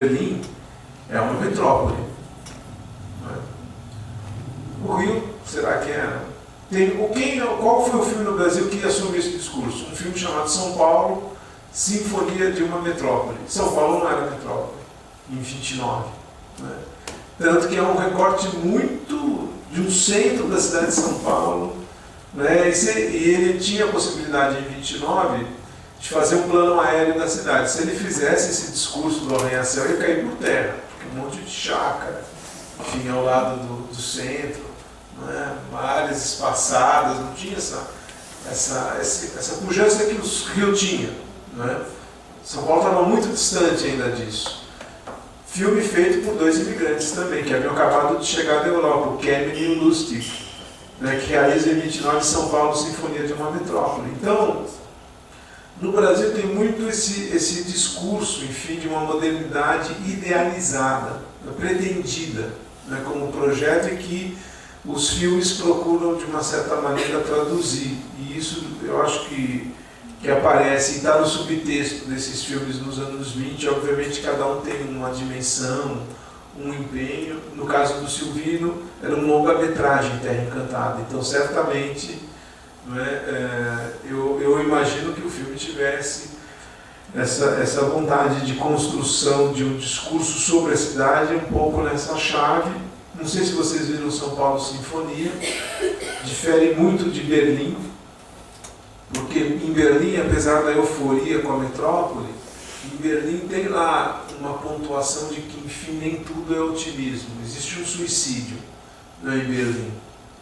Berlim é uma metrópole. O Rio, será que é? Qual foi o filme no Brasil que assumiu esse discurso? Um filme chamado São Paulo, Sinfonia de uma Metrópole. São Paulo não era metrópole, em 29. Né? Tanto que é um recorte muito de um centro da cidade de São Paulo. Né? E ele tinha a possibilidade, em 29, de fazer um plano aéreo da cidade. Se ele fizesse esse discurso do arranha-céu, ia cair por terra, porque um monte de chácara, enfim, ao lado do centro, né? Áreas espaçadas, não tinha essa pujança que o Rio tinha. Né? São Paulo estava muito distante ainda disso. Filme feito por dois imigrantes também, que haviam acabado de chegar da Europa, o Kemen e o Lustig, né? Que realiza em 29 São Paulo, Sinfonia de uma Metrópole. Então, no Brasil tem muito esse discurso, enfim, de uma modernidade idealizada, pretendida, né, como projeto, e que os filmes procuram, de uma certa maneira, traduzir. E isso eu acho que aparece e está no subtexto desses filmes nos anos 20. Obviamente, cada um tem uma dimensão, um empenho. No caso do Silvino, era um longa-metragem, Terra Encantada. Então, certamente, eu imagino que o filme tivesse essa vontade de construção de um discurso sobre a cidade, um pouco nessa chave. Não sei se vocês viram São Paulo Sinfonia, difere muito de Berlim, porque em Berlim, apesar da euforia com a metrópole, em Berlim tem lá uma pontuação de que, enfim, nem tudo é otimismo. Existe um suicídio, né, em Berlim,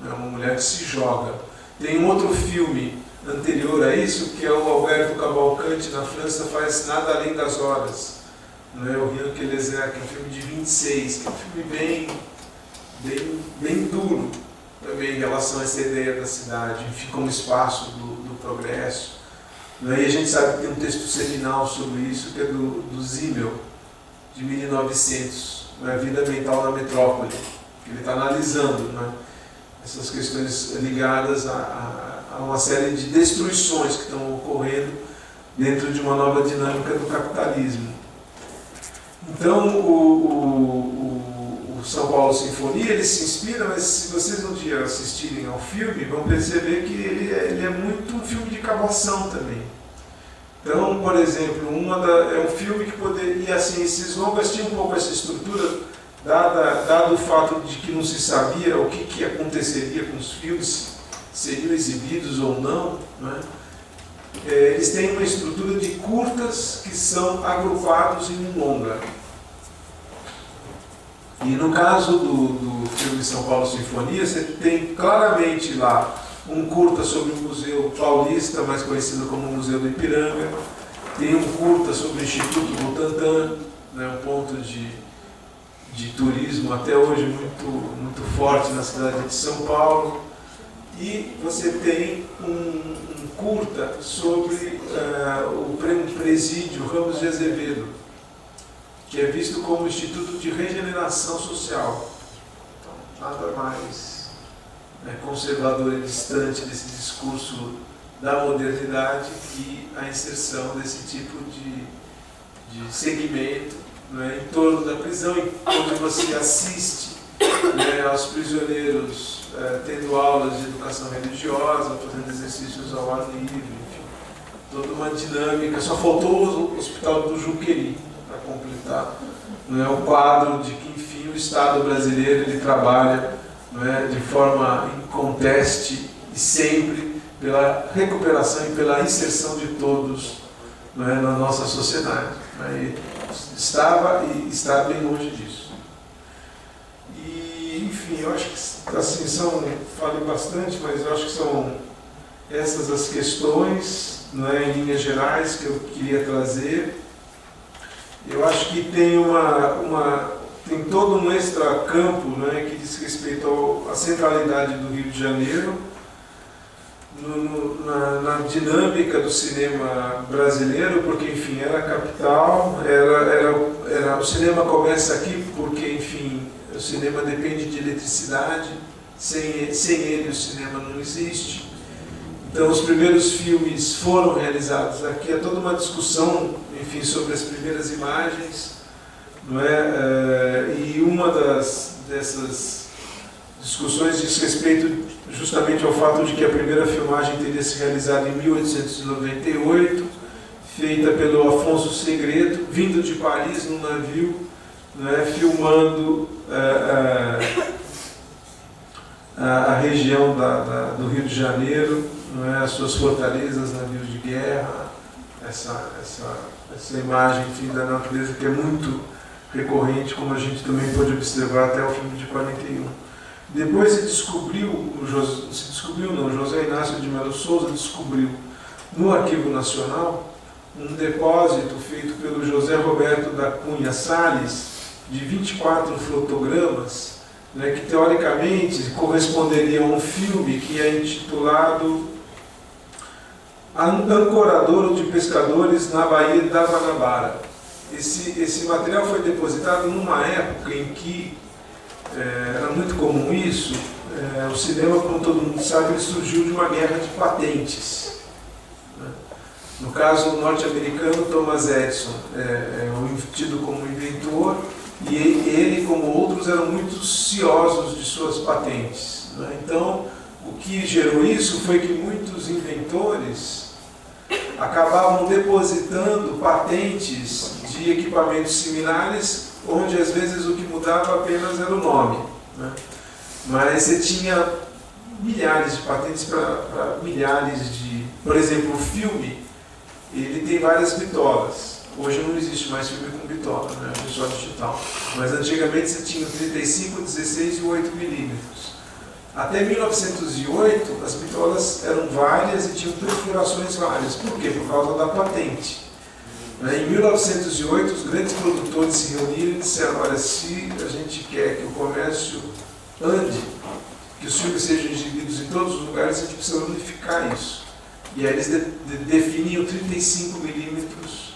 é uma mulher que se joga. Tem um outro filme anterior a isso, que é o Alberto Cavalcanti, na França, faz Nada Além das Horas. Né? O Rien que les Airs, que é um filme de 26, que é um filme bem duro também em relação a essa ideia da cidade, enfim, como espaço do progresso. Né? E a gente sabe que tem um texto seminal sobre isso, que é do Zimmel, de 1900, né? A Vida Mental da Metrópole, que ele está analisando, né, essas questões ligadas a uma série de destruições que estão ocorrendo dentro de uma nova dinâmica do capitalismo. Então, o São Paulo Sinfonia, ele se inspira, mas se vocês um dia assistirem ao filme, vão perceber que ele é muito um filme de cavação também. Então, por exemplo, é um filme que poderia, assim, esses longas tinham um pouco essa estrutura, dado o fato de que não se sabia o que aconteceria com os filmes, seriam exibidos ou não, né? Eles têm uma estrutura de curtas que são agrupados em um longa. E no caso do filme São Paulo Sinfonia, você tem claramente lá um curta sobre o Museu Paulista, mais conhecido como Museu do Ipiranga, tem um curta sobre o Instituto Butantan, né, um ponto de turismo até hoje muito forte na cidade de São Paulo, e você tem um curta sobre o presídio Ramos de Azevedo, que é visto como Instituto de Regeneração Social. Então, nada mais conservador e distante desse discurso da modernidade que a inserção desse tipo de segmento, né, em torno da prisão, quando você assiste, né, aos prisioneiros tendo aulas de educação religiosa, fazendo exercícios ao ar livre, enfim, toda uma dinâmica. Só faltou o Hospital do Junquery para completar, né, o quadro de que, enfim, o Estado brasileiro ele trabalha, né, de forma inconteste e sempre pela recuperação e pela inserção de todos, né, na nossa sociedade. Né, estava e está bem longe disso. E, enfim, eu acho que, assim, falei bastante, mas eu acho que são essas as questões, né, em linhas gerais, que eu queria trazer. Eu acho que tem todo um extracampo, né, que diz respeito à centralidade do Rio de Janeiro, na dinâmica do cinema brasileiro, porque, enfim, era a capital, o cinema começa aqui porque, enfim, o cinema depende de eletricidade, sem ele o cinema não existe. Então, os primeiros filmes foram realizados aqui, é toda uma discussão, enfim, sobre as primeiras imagens, não é? E uma dessas discussões diz respeito justamente ao fato de que a primeira filmagem teria se realizado em 1898, feita pelo Afonso Segredo, vindo de Paris num navio, né, filmando a região do Rio de Janeiro, não é, as suas fortalezas, navios de guerra, essa imagem, enfim, da natureza que é muito recorrente, como a gente também pode observar até o filme de 41. Depois José Inácio de Melo Souza descobriu no Arquivo Nacional um depósito feito pelo José Roberto da Cunha Salles de 24 fotogramas, né, que teoricamente corresponderiam a um filme que é intitulado Ancoradouro de Pescadores na Baía da Guanabara. Esse material foi depositado numa época em que era muito comum isso. O cinema, como todo mundo sabe, ele surgiu de uma guerra de patentes. No caso norte-americano, Thomas Edison é tido como inventor, e ele, como outros, eram muito ciosos de suas patentes. Então, o que gerou isso foi que muitos inventores acabavam depositando patentes de equipamentos similares, onde às vezes o que mudava apenas era o nome, né? Mas você tinha milhares de patentes para milhares de... Por exemplo, o filme, ele tem várias bitolas. Hoje não existe mais filme com bitola, né? É só digital. Mas antigamente você tinha 35, 16 e 8 milímetros. Até 1908, as bitolas eram várias e tinham perfurações várias. Por quê? Por causa da patente. Em 1908, os grandes produtores se reuniram e disseram: olha, se a gente quer que o comércio ande, que os filmes sejam exibidos em todos os lugares, a gente precisa unificar isso. E aí eles definiam 35 milímetros,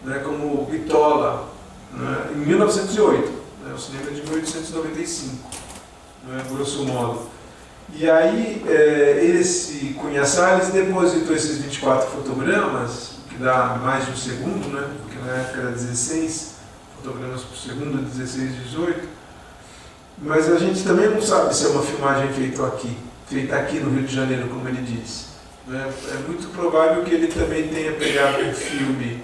né, como bitola, né, em 1908. Né, o cinema é de 1895, né, grosso modo. E aí, esse Cunha Salles depositou esses 24 fotogramas, que dá mais de um segundo, né? Porque na época era 16 fotogramas por segundo, 16, 18. Mas a gente também não sabe se é uma filmagem feita aqui no Rio de Janeiro, como ele disse. Né? É muito provável que ele também tenha pegado um filme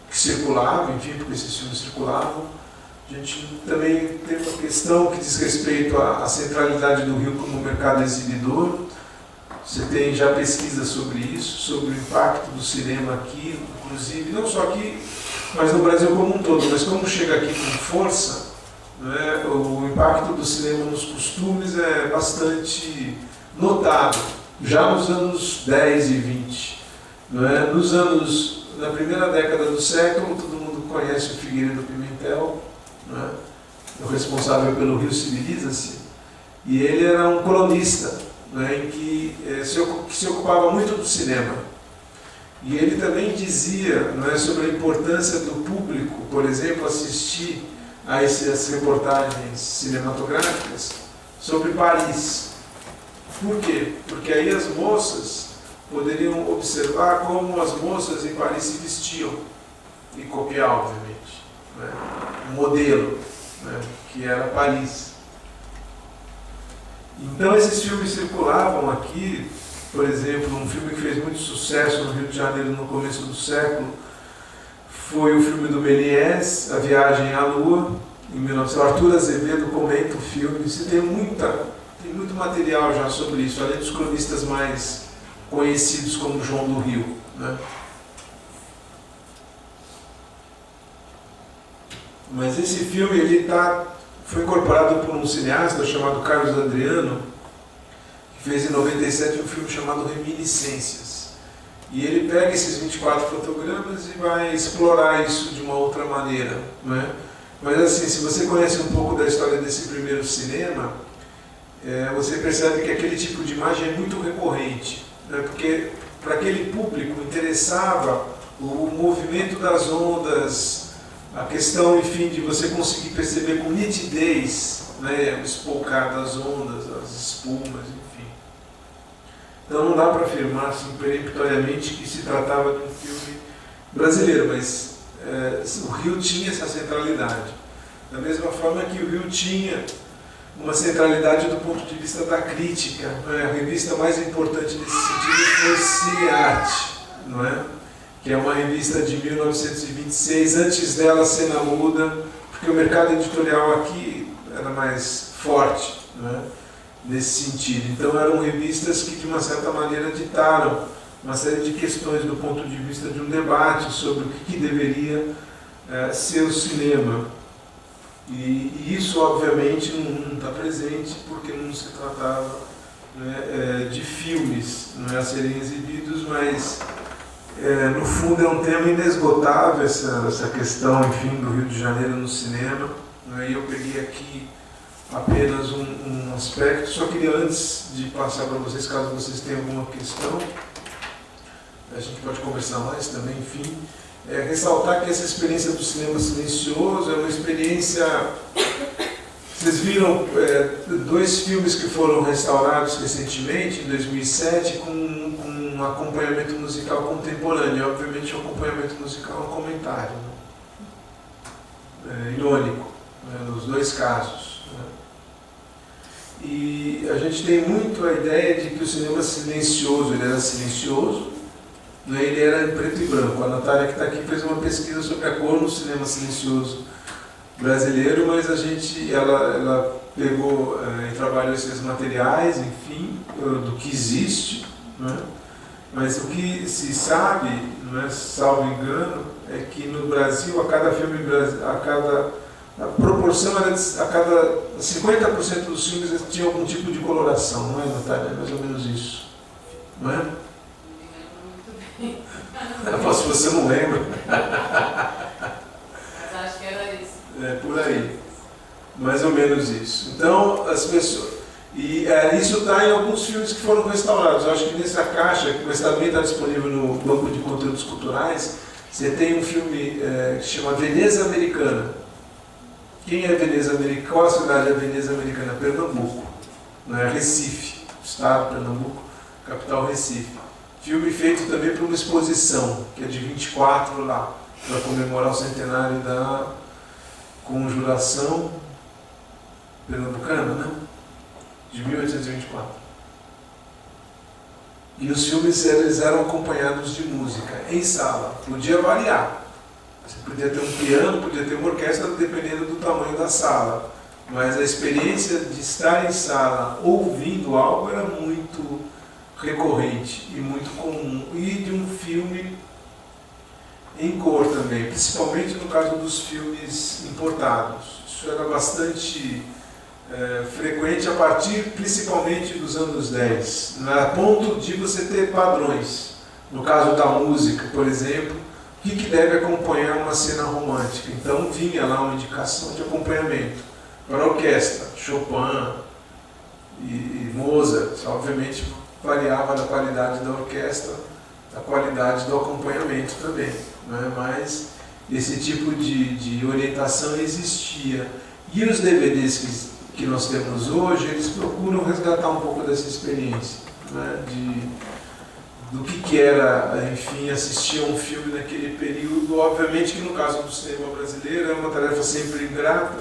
que circulava, enfim, porque esses filmes circulavam. A gente também tem uma questão que diz respeito à centralidade do Rio como mercado exibidor. Você tem já pesquisa sobre isso, sobre o impacto do cinema aqui, inclusive, não só aqui, mas no Brasil como um todo. Mas como chega aqui com força, né, o impacto do cinema nos costumes é bastante notável, já nos anos 10 e 20. Né? Na primeira década do século, todo mundo conhece o Figueiredo Pimentel, né, o responsável pelo Rio Civiliza-se, e ele era um cronista, né, que se ocupava muito do cinema. E ele também dizia, né, sobre a importância do público, por exemplo, assistir a essas reportagens cinematográficas sobre Paris. Por quê? Porque aí as moças poderiam observar como as moças em Paris se vestiam e copiar, obviamente, né, um modelo, né, que era Paris. Então esses filmes circulavam aqui. Por exemplo, um filme que fez muito sucesso no Rio de Janeiro no começo do século foi o filme do Méliès, A Viagem à Lua, em 1900. Arthur Azevedo comenta o filme. Você tem muito material já sobre isso, além dos cronistas mais conhecidos como João do Rio, né? Mas esse filme foi incorporado por um cineasta chamado Carlos Adriano, que fez em 97 um filme chamado Reminiscências. E ele pega esses 24 fotogramas e vai explorar isso de uma outra maneira, né? Mas assim, se você conhece um pouco da história desse primeiro cinema, você percebe que aquele tipo de imagem é muito recorrente, né? Porque para aquele público interessava o movimento das ondas, a questão, enfim, de você conseguir perceber com nitidez, né, o espolcar das ondas, as espumas, enfim. Então não dá para afirmar assim, peremptoriamente que se tratava de um filme brasileiro, mas o Rio tinha essa centralidade. Da mesma forma que o Rio tinha uma centralidade do ponto de vista da crítica. A revista mais importante nesse sentido foi Cinearte, não é? Que é uma revista de 1926, antes dela Cena Muda, porque o mercado editorial aqui era mais forte, não é? Nesse sentido. Então eram revistas que de uma certa maneira ditaram uma série de questões do ponto de vista de um debate sobre o que deveria ser o cinema. E isso obviamente não está presente porque não se tratava, né, de filmes, não é, a serem exibidos, mas no fundo é um tema inesgotável essa questão, enfim, do Rio de Janeiro no cinema, né? E eu peguei aqui apenas um aspecto. Só queria, antes de passar para vocês, caso vocês tenham alguma questão, a gente pode conversar mais também, enfim, ressaltar que essa experiência do cinema silencioso é uma experiência. Vocês viram dois filmes que foram restaurados recentemente, em 2007, com um acompanhamento musical contemporâneo. Obviamente o acompanhamento musical é um comentário, né? Irônico, né, nos dois casos, né? E a gente tem muito a ideia de que o cinema silencioso, ele era silencioso, né? Ele era em preto e branco. A Natália, que está aqui, fez uma pesquisa sobre a cor no cinema silencioso brasileiro, mas ela pegou e trabalhou esses materiais, enfim, do que existe, né? Mas o que se sabe, não é, salvo engano, é que no Brasil, a proporção era a cada 50% dos filmes tinha algum tipo de coloração, não é, Natália? É mais ou menos isso, não é? Se você não lembra. Mas acho que era isso. É por aí. Mais ou menos isso. Então, as pessoas. E isso está em alguns filmes que foram restaurados. Eu acho que nessa caixa, que também está disponível no Banco de Conteúdos Culturais, você tem um filme que se chama Veneza Americana. Quem é Veneza Americana? Qual a cidade é Veneza Americana? Pernambuco. Não é? Recife, estado de Pernambuco, capital Recife. Filme feito também para uma exposição, que é de 24 lá, para comemorar o centenário da Conjuração Pernambucana, né? De 1824. E os filmes eles eram acompanhados de música, em sala. Podia variar. Você podia ter um piano, podia ter uma orquestra, dependendo do tamanho da sala. Mas a experiência de estar em sala ouvindo algo era muito recorrente e muito comum. E de um filme em cor também, principalmente no caso dos filmes importados. Isso era bastante frequente a partir principalmente dos anos 10, a ponto de você ter padrões. No caso da música, por exemplo, o que deve acompanhar uma cena romântica? Então vinha lá uma indicação de acompanhamento para a orquestra, Chopin e Mozart. Obviamente variava da qualidade da orquestra, da qualidade do acompanhamento também, né? Mas esse tipo de orientação existia. E os DVDs que nós temos hoje, eles procuram resgatar um pouco dessa experiência, né? Do que era, enfim, assistir a um filme naquele período. Obviamente que no caso do cinema brasileiro é uma tarefa sempre ingrata,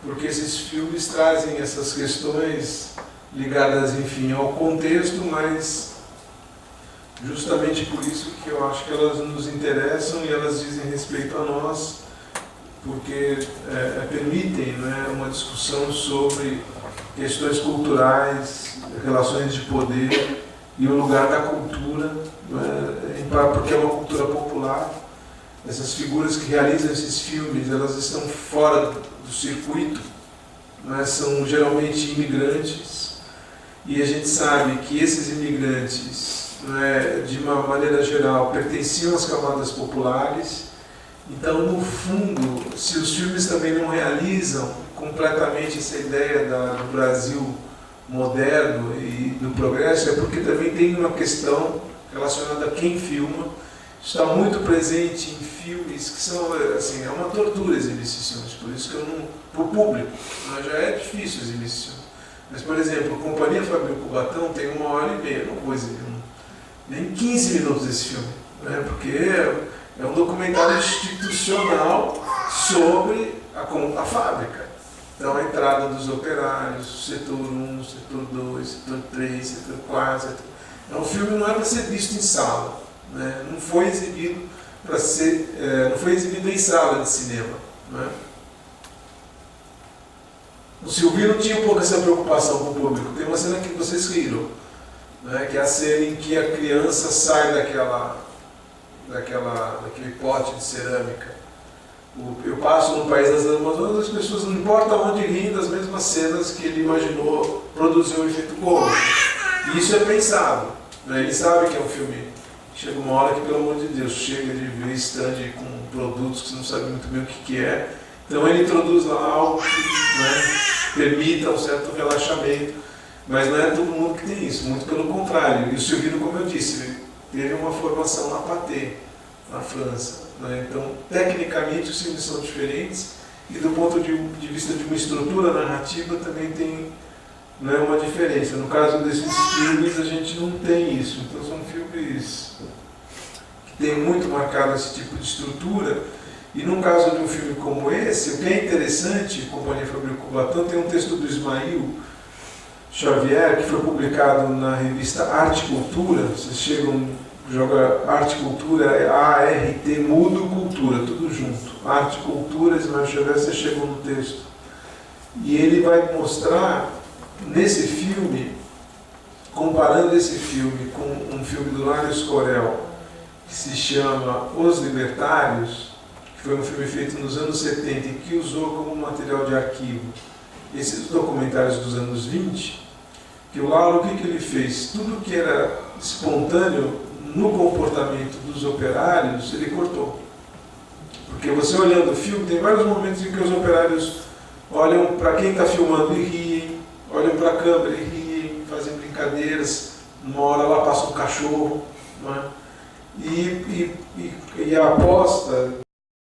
porque esses filmes trazem essas questões ligadas, enfim, ao contexto, mas justamente por isso que eu acho que elas nos interessam e elas dizem respeito a nós, porque permitem, né, uma discussão sobre questões culturais, relações de poder e o lugar da cultura, né, porque é uma cultura popular. Essas figuras que realizam esses filmes, elas estão fora do circuito, né, são geralmente imigrantes, e a gente sabe que esses imigrantes, né, de uma maneira geral, pertenciam às camadas populares. Então, no fundo, se os filmes também não realizam completamente essa ideia do Brasil moderno e do progresso, é porque também tem uma questão relacionada a quem filma. Está muito presente em filmes que são, assim, é uma tortura exibir esses filmes, por isso que eu não... Para o público, já é difícil exibir esses filmes. Mas, por exemplo, a Companhia Fabril Cubatão tem 1h30, não vou exibir nem 15 minutos desse filme, né? Porque é É um documentário institucional sobre a fábrica. Então, a entrada dos operários, setor 1, setor 2, setor 3, setor 4. É um filme não é para ser visto em sala, né? Não foi exibido para ser, não foi exibido em sala de cinema, né? O Silvio não tinha um pouco essa preocupação com o público. Tem uma cena que vocês riram, né? Que é a cena em que a criança sai daquele pote de cerâmica. Eu passo no país das Amazonas, as pessoas, não importa onde, riem das mesmas cenas que ele imaginou produzir um efeito cômico. E isso é pensado, né? Ele sabe que é um filme. Chega uma hora que, pelo amor de Deus, chega de ver stand com produtos que você não sabe muito bem o que é. Então ele introduz lá algo que, né, permita um certo relaxamento. Mas não é todo mundo que tem isso, muito pelo contrário. E o Silvino, como eu disse, teve uma formação na Pathé, na França, né? Então, tecnicamente, os filmes são diferentes e, do ponto de vista de uma estrutura narrativa, também tem, né, uma diferença. No caso desses filmes, a gente não tem isso. Então, são filmes que têm muito marcado esse tipo de estrutura. E, no caso de um filme como esse, o que é interessante, Companhia Fabril Coubatão, tem um texto do Ismail Xavier, que foi publicado na revista Arte e Cultura. Vocês chegam, joga Arte e Cultura, é A-R-T, mudo Cultura, tudo junto. Arte e Cultura, Ismael Xavier, vocês chegam no texto. E ele vai mostrar, nesse filme, comparando esse filme com um filme do Mário Scorel, que se chama Os Libertários, que foi um filme feito nos anos 70 e que usou como material de arquivo esses documentários dos anos 20, que o Lauro, o que ele fez? Tudo que era espontâneo no comportamento dos operários, ele cortou. Porque você olhando o filme, tem vários momentos em que os operários olham para quem está filmando e riem, olham para a câmera e riem, fazem brincadeiras, uma hora lá passa um cachorro, não é? E a aposta